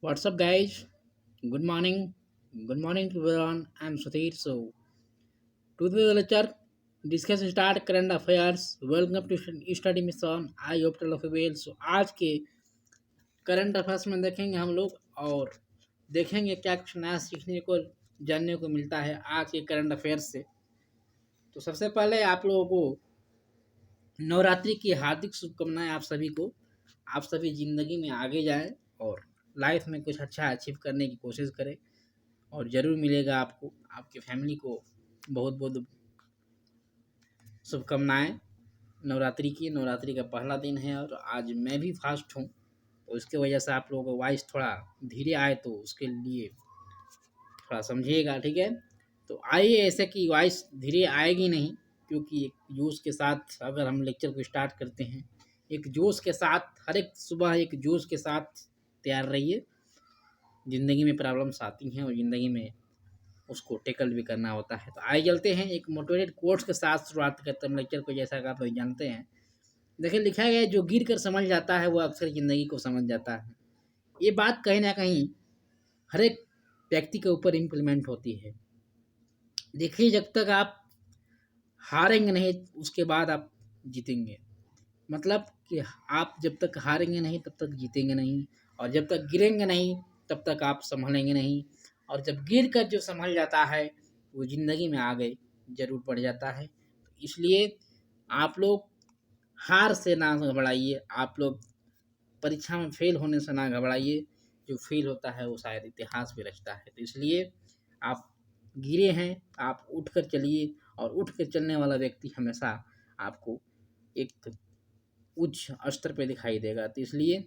What's up, guys? Good morning. Good morning to everyone. I'm Sudhir. So, today the lecture discuss start current affairs. Welcome to study mission. I hope all of you well. So, आज के current affairs में देखेंगे हम लोग और देखेंगे क्या कुछ नया सीखने को जानने को मिलता है आज के करंट अफेयर्स से। तो सबसे पहले आप लोगों को नवरात्रि की हार्दिक शुभकामनाएं आप सभी को। आप सभी जिंदगी में आगे जाएं और लाइफ में कुछ अच्छा अचीव करने की कोशिश करें और ज़रूर मिलेगा आपको। आपके फैमिली को बहुत बहुत शुभकामनाएं नवरात्रि का पहला दिन है और आज मैं भी फास्ट हूँ, तो इसके वजह से आप लोगों को वॉइस थोड़ा धीरे आए तो उसके लिए थोड़ा समझिएगा, ठीक है। तो आइए, ऐसे कि वॉइस धीरे आएगी नहीं, क्योंकि एक जोश के साथ अगर हम लेक्चर को स्टार्ट करते हैं, एक जोश के साथ, हर एक सुबह एक जोश के साथ तैयार रहिए। ज़िंदगी में प्रॉब्लम्स आती हैं और ज़िंदगी में उसको टेकल भी करना होता है। तो आइए चलते हैं, एक मोटिवेटेड कोट्स के साथ शुरुआत करते हैं लेक्चर को। जैसा कि आप लोग जानते हैं, देखिए लिखा गया है, जो गिर कर समझ जाता है वो अक्सर ज़िंदगी को समझ जाता है। ये बात कहीं ना कहीं हर एक व्यक्ति के ऊपर इम्प्लीमेंट होती है। देखिए, जब तक आप हारेंगे नहीं उसके बाद आप जीतेंगे। मतलब कि आप जब तक हारेंगे नहीं तब तक जीतेंगे नहीं, और जब तक गिरेंगे नहीं तब तक आप संभलेंगे नहीं। और जब गिर कर जो संभल जाता है वो ज़िंदगी में आगे ज़रूर बढ़ जाता है। तो इसलिए आप लोग हार से ना घबराइए, आप लोग परीक्षा में फेल होने से ना घबराइए। जो फेल होता है वो शायद इतिहास भी रचता है। तो इसलिए आप गिरे हैं, आप उठ कर चलिए, और उठ कर चलने वाला व्यक्ति हमेशा आपको एक उच्च स्तर पे दिखाई देगा। तो इसलिए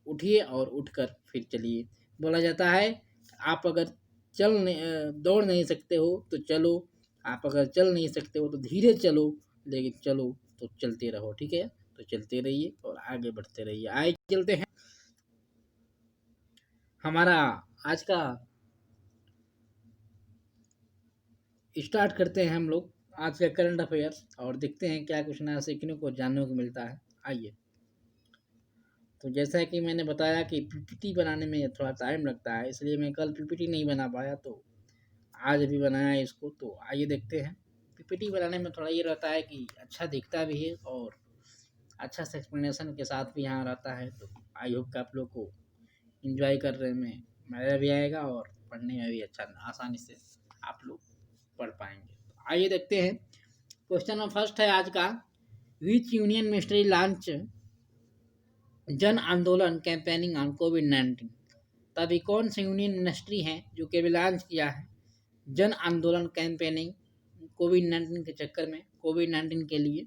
उठिए और उठकर फिर चलिए। बोला जाता है, आप अगर दौड़ नहीं सकते हो तो चलो, आप अगर चल नहीं सकते हो तो धीरे चलो, लेकिन चलो तो चलते रहो, ठीक है। तो चलते रहिए और आगे बढ़ते रहिए। आगे चलते हैं, हमारा आज का स्टार्ट करते हैं हम लोग आज का करंट अफेयर्स, और देखते हैं क्या कुछ नया सीखने को जानने को मिलता है। आइए। तो जैसा कि मैंने बताया कि पीपीटी बनाने में थोड़ा टाइम लगता है, इसलिए मैं कल पीपीटी नहीं बना पाया, तो आज अभी बनाया है इसको। तो आइए देखते हैं। पीपीटी बनाने में थोड़ा ये रहता है कि अच्छा दिखता भी है और अच्छा से एक्सप्लेनेशन के साथ भी यहाँ रहता है। तो आई होप कि आप लोग को इंजॉय करने में मज़ा भी आएगा और पढ़ने में भी अच्छा आसानी से आप लोग पढ़ पाएंगे। तो आइए देखते हैं। क्वेश्चन नंबर फर्स्ट है आज का, विच यूनियन मिनिस्ट्री लॉन्च जन आंदोलन कैंपेनिंग ऑन कोविड-19। तभी कौन सी यूनियन मिनिस्ट्री है जो कि अभी लॉन्च किया है जन आंदोलन कैंपेनिंग कोविड-19 के चक्कर में, कोविड-19 के लिए।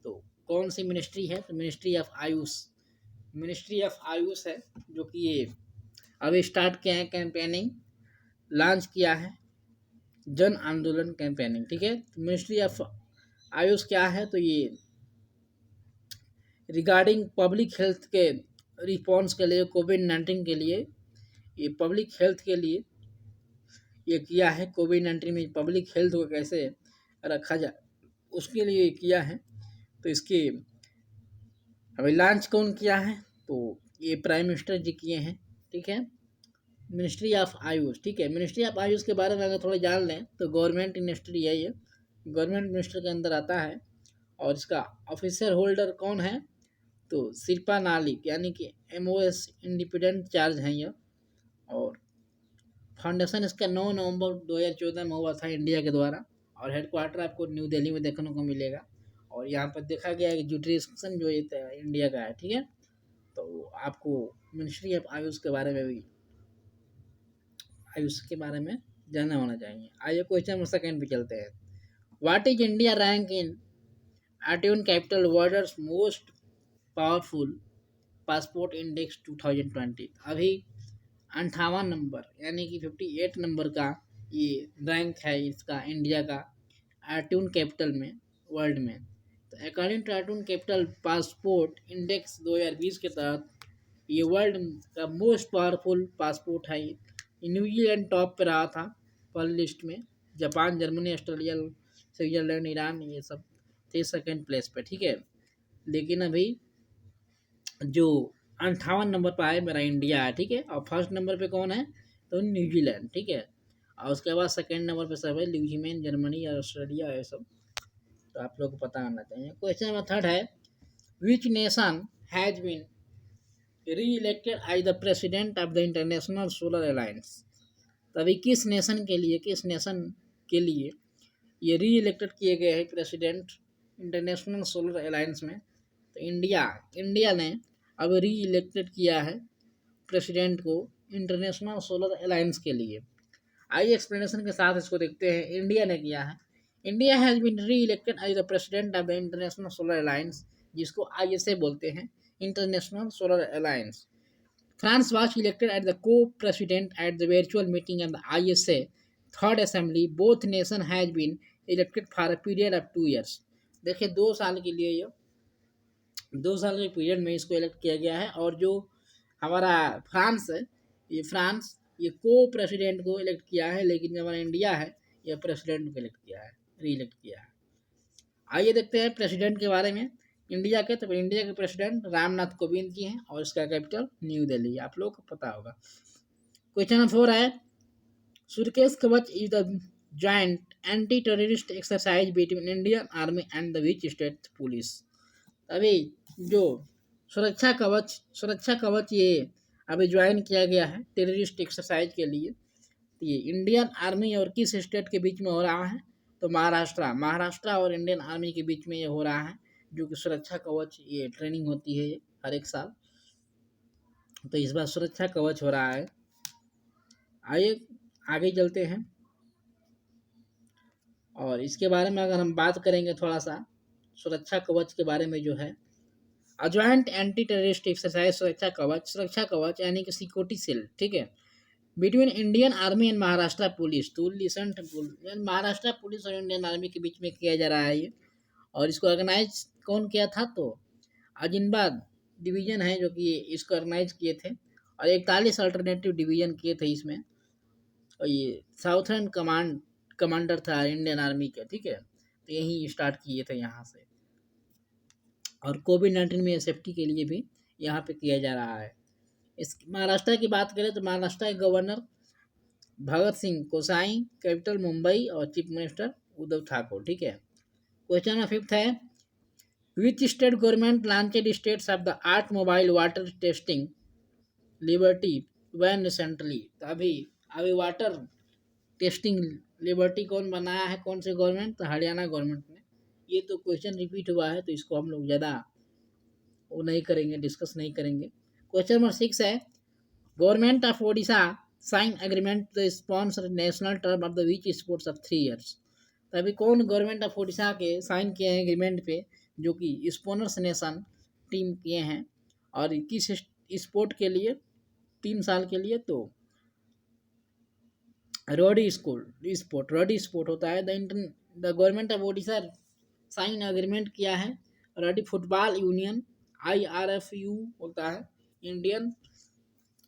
तो कौन सी मिनिस्ट्री है? तो ministry of Ayush, ministry of Ayush है, जो कि ये अभी स्टार्ट किया है कैंपेनिंग, लॉन्च किया है जन आंदोलन कैंपेनिंग, ठीक है। तो मिनिस्ट्री ऑफ आयुष क्या है? तो ये रिगार्डिंग पब्लिक हेल्थ के रिस्पॉन्स के लिए, कोविड-19 के लिए, ये पब्लिक हेल्थ के लिए ये किया है। कोविड-19 में पब्लिक हेल्थ को कैसे रखा जाए उसके लिए किया है। तो इसके अभी लॉन्च कौन किया है? तो ये प्राइम मिनिस्टर जी किए हैं, ठीक है। मिनिस्ट्री ऑफ आयुष, ठीक है। मिनिस्ट्री ऑफ आयुष के बारे में अगर थोड़ा जान लें तो गवर्नमेंट मिनिस्ट्री है ये, गवर्नमेंट मिनिस्टर के अंदर आता है। और इसका ऑफिसर होल्डर कौन है? तो शिल्पा नालिक, यानी कि MOS इंडिपेंडेंट चार्ज हैं ये। और फाउंडेशन इसका 9 नवंबर 2014 में हुआ था इंडिया के द्वारा, और हेडक्वार्टर आपको न्यू दिल्ली में देखने को मिलेगा। और यहाँ पर देखा गया है कि जुडिशन जो ये इंडिया का है, ठीक है। तो आपको मिनिस्ट्री ऑफ आयुष के बारे में भी, आयुष के बारे में जानना होना चाहिए। आइए क्वेश्चन नंबर सेकंड पे चलते हैं। What is India rank in Arton capital world's most powerful passport index 2020? अभी 58 नंबर, यानी कि 58 नंबर का ये रैंक है इसका, इंडिया का एट्यून कैपिटल में, वर्ल्ड में। तो according to Arton capital passport index 2020 के तहत ये वर्ल्ड का मोस्ट पावरफुल पासपोर्ट है। न्यूजीलैंड टॉप पे रहा था पहली लिस्ट में, Japan, Germany, Australia, Switzerland, Iran, ये सब थे सेकेंड प्लेस पे, ठीक है। लेकिन अभी जो 58 नंबर पर है मेरा इंडिया है, ठीक है। और फर्स्ट नंबर पे कौन है, तो न्यूजीलैंड, ठीक है। और उसके बाद सेकंड नंबर पे सब है न्यूजीलैंड, जर्मनी और ऑस्ट्रेलिया है सब। तो आप लोग को पता होना चाहिए। क्वेश्चन नंबर थर्ड है, which nation has been re elected as the president of the international solar alliance. तभी किस नेशन के लिए ये री इलेक्टेड किए गए हैं प्रेसिडेंट इंटरनेशनल सोलर अलायंस में। तो इंडिया ने अब री इलेक्टेड किया है प्रेसिडेंट को इंटरनेशनल सोलर अलायंस के लिए। आइए एक्सप्लेनेशन के साथ इसको देखते हैं। इंडिया ने किया है, India has been re elected as the president of the international solar alliance, जिसको ISA बोलते हैं, international solar alliance. France was elected as the co-president at the virtual meeting of the ISA Third Assembly. Both nations has been elected for a period of 2 years. देखिए 2 साल के लिए, ये 2 साल के पीरियड में इसको इलेक्ट किया गया है। और जो हमारा फ्रांस है, ये को प्रेसिडेंट को इलेक्ट किया है, लेकिन जो हमारा इंडिया है ये प्रेसिडेंट को इलेक्ट किया है, री इलेक्ट किया है। आइए देखते हैं प्रेसिडेंट के बारे में इंडिया के। तो इंडिया के प्रेसिडेंट रामनाथ कोविंद जी हैं और इसका कैपिटल न्यू दिल्ली, आप लोग को पता होगा। क्वेश्चन नंबर 4 है, सुरकेश कवच is the joint anti terrorist exercise between Indian army and the which state police. अभी जो सुरक्षा कवच ये अभी ज्वाइन किया गया है टेररिस्ट एक्सरसाइज के लिए। तो ये इंडियन आर्मी और किस स्टेट के बीच में हो रहा है, तो महाराष्ट्र और इंडियन आर्मी के बीच में ये हो रहा है, जो कि सुरक्षा कवच ये ट्रेनिंग होती है हर एक साल। तो इस बार सुरक्षा कवच हो रहा है। आइए आगे चलते हैं और इसके बारे में अगर हम बात करेंगे थोड़ा सा, सुरक्षा कवच के बारे में जो है, जॉइंट एंटी टेररिस्ट एक्सरसाइज सुरक्षा कवच यानी कि सिक्योरिटी सेल, ठीक है, between Indian army and Maharashtra police. तो लिसन, महाराष्ट्र पुलिस और इंडियन आर्मी के बीच में किया जा रहा है ये। और इसको ऑर्गेनाइज कौन किया था, तो अजिनबाद डिवीजन है जो कि इसको ऑर्गेनाइज किए थे, और 41 अल्टरनेटिव डिवीजन किए थे इसमें। और ये साउथर्न कमांडर था इंडियन आर्मी का, ठीक है। तो यही स्टार्ट किए थे यहाँ से। और कोविड-19 में सेफ्टी के लिए भी यहाँ पे किया जा रहा है। इस महाराष्ट्र की बात करें तो महाराष्ट्र के गवर्नर भगत सिंह कोश्यारी, कैपिटल मुंबई और चीफ मिनिस्टर उद्धव ठाकुर, ठीक है। क्वेश्चन नंबर 5 है, which state government launched states of the art mobile water testing laboratory van recently. तो अभी वाटर टेस्टिंग लिबर्टी कौन बनाया है, कौन से गवर्नमेंट, तो हरियाणा गवर्नमेंट ने। ये तो क्वेश्चन रिपीट हुआ है तो इसको हम लोग ज़्यादा वो नहीं करेंगे, डिस्कस नहीं करेंगे। क्वेश्चन नंबर 6 है, government of Odisha sign agreement the sponsor national team of the which sports of 3 years। तो अभी कौन गवर्नमेंट ऑफ ओडिशा के साइन किए हैं एग्रीमेंट पे, जो कि स्पॉन्सर्स नेशन टीम किए हैं, और किस स्पोर्ट के लिए, 3 साल के लिए। तो रोडी स्पोर्ट होता है। The government of Odisha sign agreement किया है रवि फुटबॉल यूनियन, IRFU होता है, इंडियन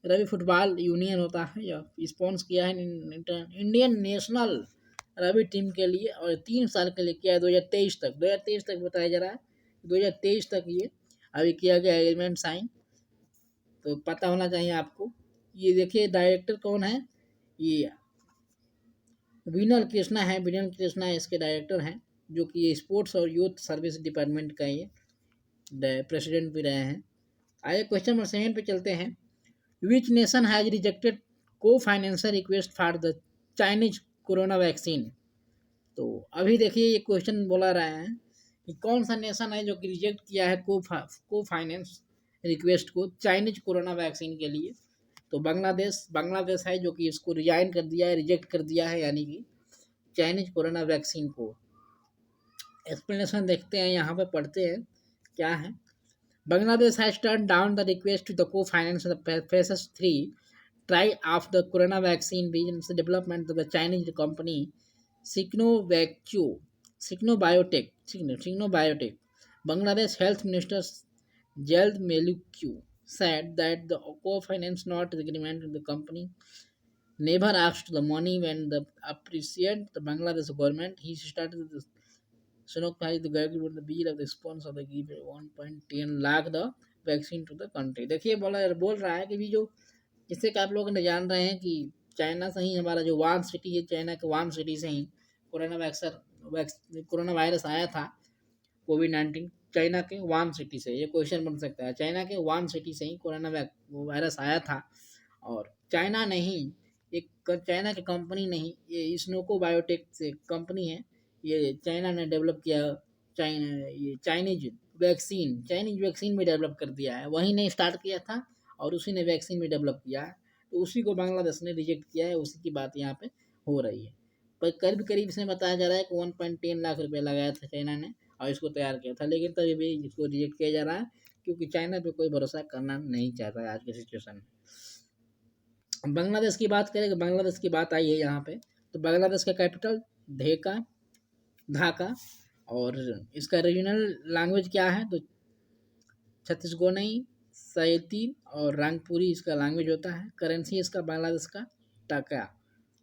रवि फुटबॉल यूनियन होता है, या स्पॉन्स किया है इंडियन नेशनल रवि टीम के लिए, और 3 साल के लिए किया है 2023 तक बताया जा रहा है, 2023 तक ये अभी किया गया एग्रीमेंट साइन। तो पता होना चाहिए आपको। ये देखिए डायरेक्टर कौन है, ये विनल कृष्णा इसके डायरेक्टर हैं, जो कि ये स्पोर्ट्स और यूथ सर्विस डिपार्टमेंट का ये प्रेसिडेंट भी रहे हैं। आइए क्वेश्चन नंबर 7 पे चलते हैं, विच नेशन हैज रिजेक्टेड को financial request for the Chinese corona vaccine. तो अभी देखिए ये क्वेश्चन बोला रहा है कि कौन सा नेशन है जो कि रिजेक्ट किया है को फाइनेंस रिक्वेस्ट को चाइनीज कोरोना वैक्सीन के लिए। तो बांग्लादेश है जो कि इसको रिजाइन कर दिया है, रिजेक्ट कर दिया है, यानी कि चाइनीज कोरोना वैक्सीन को। एक्सप्लेनेशन देखते हैं, यहाँ पे पढ़ते हैं क्या है। Bangladesh has turned down the request to the cofinance phase 3 trial of the corona vaccine business development the Chinese company Sinovac Biotech. Bangladesh Health Minister Jald Melukyu said that the co-finance not agreement with the company never asked the money when the appreciate the Bangladesh government. He started the Sonokpai the government the bill of the response of the give 1.10 lakh the vaccine to the country. देखिए बोल रहा है कि भी जो जिससे कि आप लोग ने जान रहे हैं कि चाइना से ही हमारा जो वान सिटी है, चाइना के वान सिटी से ही कोरोना वायरस आया था, कोविड-19 चाइना के वान सिटी से। ये क्वेश्चन बन सकता है, चाइना के वान सिटी से ही कोरोना वायरस आया था। और चाइना नहीं, एक चाइना की कंपनी नहीं, ये स्नोको बायोटेक से कंपनी है, ये चाइना ने डेवलप किया। ये चाइनीज वैक्सीन भी डेवलप कर दिया है, वही ने स्टार्ट किया था और उसी ने वैक्सीन भी डेवलप किया है। तो उसी को बांग्लादेश ने रिजेक्ट किया है, उसी की बात यहाँ पे हो रही है। पर करीब करीब इसमें बताया जा रहा है कि 1.10 लाख रुपया लगाया था चाइना ने और इसको तैयार किया था, लेकिन तभी भी इसको रिजेक्ट किया जा रहा है क्योंकि चाइना पे कोई भरोसा करना नहीं चाहता है आज के सिचुएशन में। बांग्लादेश की बात करें, बांग्लादेश की बात आई है यहाँ पे, तो बांग्लादेश का कैपिटल ढाका और इसका रीजनल लैंग्वेज क्या है, तो छत्तीसगढ़ी, सैती और रंगपुरी इसका लैंग्वेज होता है। करेंसी इसका बांग्लादेश का टाका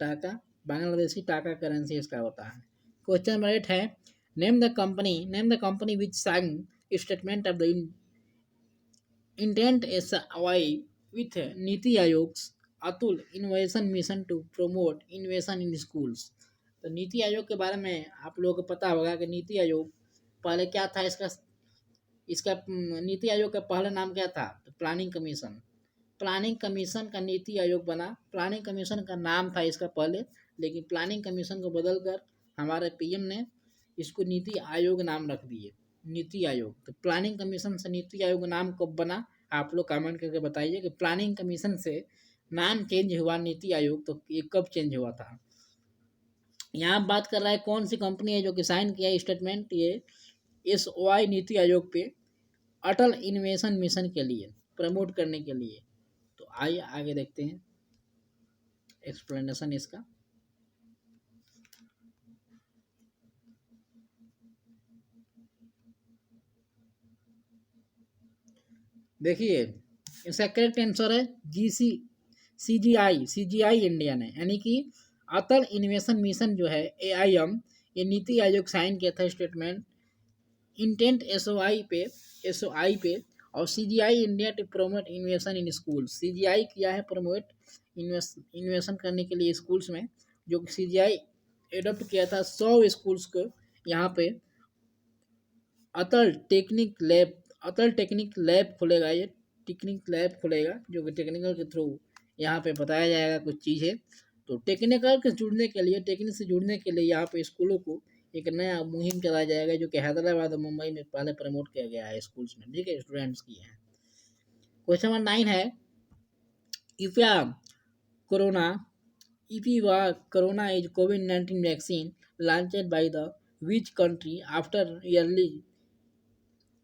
टाका बांग्लादेशी टाका करेंसी इसका होता है। क्वेश्चन नंबर 8 है, name the company which sign statement of the intent SOI with NITI Aayog's Atal innovation mission to promote innovation in schools. तो नीति आयोग के बारे में आप लोगों को पता होगा कि नीति आयोग पहले क्या था, इसका इसका नीति आयोग का पहला नाम क्या था, तो प्लानिंग कमीशन। प्लानिंग कमीशन का नीति आयोग बना। प्लानिंग कमीशन का नाम था इसका पहले, लेकिन प्लानिंग कमीशन को बदलकर हमारे PM ने इसको नीति आयोग नाम रख दिए, नीति आयोग। तो प्लानिंग कमीशन से नीति आयोग नाम कब बना, आप लोग कमेंट करके बताइए कि प्लानिंग कमीशन से नाम चेंज हुआ नीति आयोग, तो ये कब चेंज हुआ था। यहाँ बात कर रहा है कौन सी कंपनी है जो कि साइन किया स्टेटमेंट ये SOI नीति आयोग पे अटल इनोवेशन मिशन के लिए, प्रमोट करने के लिए। तो आइए आगे देखते हैं एक्सप्लेनेशन इसका। देखिए इसका करेक्ट आंसर है CGI इंडिया ने, यानी कि अटल इनोवेशन मिशन जो है AIM, ये नीति आयोग साइन किया था स्टेटमेंट इंटेंट SOI पे और CGI India to promote innovation in school. CGI किया है प्रमोट इन्वेशन करने के लिए स्कूल्स में, जो CGI एडप्ट किया था 100 स्कूल्स को। यहाँ पे अटल टेक्निक लैब खुलेगा, ये टेक्निक लैब खुलेगा जो कि टेक्निकल के थ्रू यहाँ पे बताया जाएगा कुछ चीज़ें। तो टेक्निकल से जुड़ने के लिए, टेक्निक से जुड़ने के लिए यहाँ पे स्कूलों को एक नया मुहिम चलाया जाएगा, जो कि हैदराबाद और मुंबई में पहले प्रमोट किया गया है स्कूल्स में, ठीक है, स्टूडेंट्स की है। क्वेश्चन नंबर 9 है, EpiVacCorona is COVID-19 vaccine launched by the which country after early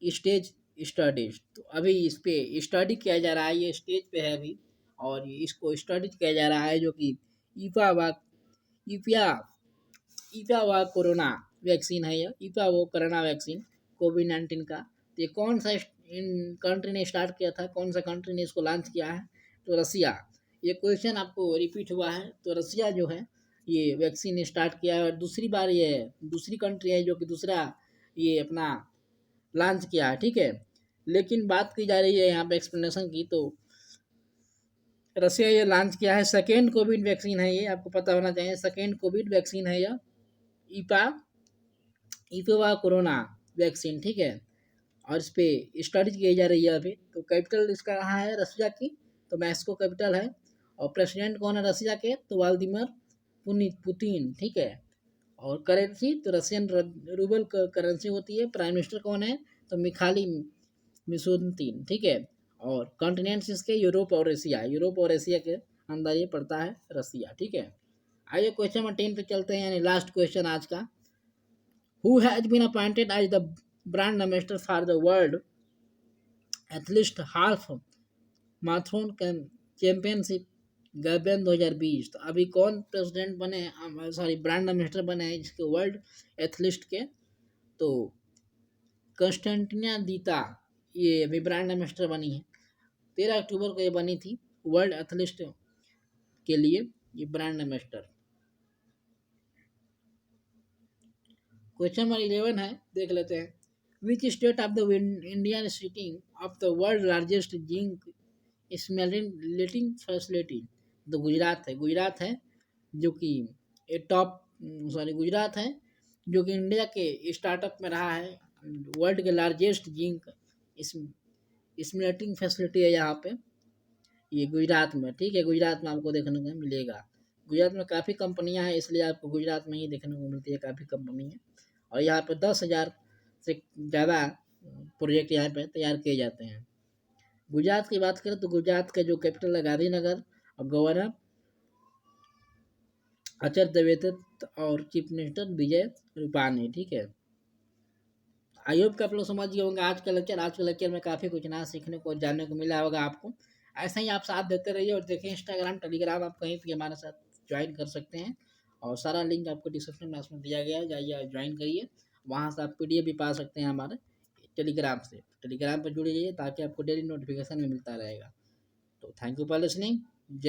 stage studies. तो अभी इस पे स्टडी किया जा रहा है, ये स्टेज पे है अभी, और इसको स्टडी किया जा रहा है, जो कि इपिया कोरोना वैक्सीन है। यह वो कोरोना वैक्सीन COVID-19 का। तो ये कौन सा कंट्री ने स्टार्ट किया था, कौन सा कंट्री ने इसको लॉन्च किया है, तो रसिया। ये क्वेश्चन आपको रिपीट हुआ है, तो रसिया जो है ये वैक्सीन स्टार्ट किया है और दूसरी बार ये दूसरी कंट्री है जो कि दूसरा ये अपना लॉन्च किया है, ठीक है। लेकिन बात की जा रही है यहाँ पे एक्सप्लेनेशन की, तो रसिया ये लॉन्च किया है, सेकेंड कोविड वैक्सीन है ये, आपको पता होना चाहिए, सेकेंड कोविड वैक्सीन है यह इपिया कोरोना वैक्सीन, ठीक है। और इस पर स्टडी की जा रही है अभी। तो कैपिटल इसका कहाँ है रसिया की, तो मैस्को कैपिटल है। और प्रेसिडेंट कौन है रसिया के, तो व्लादिमीर पुतिन, ठीक है। और करेंसी तो रशियन रूबल करेंसी होती है। प्राइम मिनिस्टर कौन है, तो मिखाइल मिशुस्तिन, ठीक है। और कॉन्टिनेंट्स इसके यूरोप और एशिया के अंदर ये पड़ता है रसिया, ठीक है। आइए क्वेश्चन नंबर 10 पे चलते हैं, यानी लास्ट क्वेश्चन आज का। Who has been appointed as the brand ambassador for the world athlete half marathon championship Gabon 2020। तो अभी कौन प्रेसिडेंट बने, ब्रांड एम्बेसडर बने हैं जिसके वर्ल्ड एथलीट के, तो कंस्टेंटिना दीता ये अभी ब्रांड एम्बेसडर बनी है। 13 अक्टूबर को ये बनी थी वर्ल्ड एथलीट के लिए ये ब्रांड एम्बेसडर। क्वेश्चन नंबर 11 है, देख लेते हैं। Which state of the Indian sitting of the world largest zinc smelting facility? तो गुजरात है जो कि टॉप, सॉरी गुजरात है जो कि इंडिया के स्टार्टअप में रहा है। वर्ल्ड के लार्जेस्ट जिंक स्मेल्टिंग फैसिलिटी है यहाँ पे, ये गुजरात में। ठीक है, गुजरात में आपको देखने को मिलेगा। गुजरात में काफ़ी कंपनियां हैं, इसलिए आपको गुजरात में ही देखने को मिलती है काफ़ी कंपनी है। और यहाँ पे 10,000 से ज़्यादा प्रोजेक्ट यहाँ पे तैयार किए जाते हैं। गुजरात की बात करें तो गुजरात का जो कैपिटल है गांधीनगर, और गवर्नर आचार्य देवव्रत और चीफ मिनिस्टर विजय रूपाणी। ठीक है, आई होप कि आप लोग समझ गए होंगे आज के लेक्चर में काफ़ी कुछ नया सीखने को जानने को मिला होगा आपको। ऐसे ही आप साथ देते रहिए और देखिए इंस्टाग्राम टेलीग्राम आप कहीं भी हमारे साथ ज्वाइन कर सकते हैं, और सारा लिंक आपको डिस्क्रिप्शन बॉक्स में दिया गया है, जाइए ज्वाइन करिए। वहाँ से आप PDF भी पा सकते हैं हमारे टेलीग्राम से। टेलीग्राम पर जुड़ जाइए ताकि आपको डेली नोटिफिकेशन में मिलता रहेगा। तो थैंक यू फॉर लिसनिंग। जय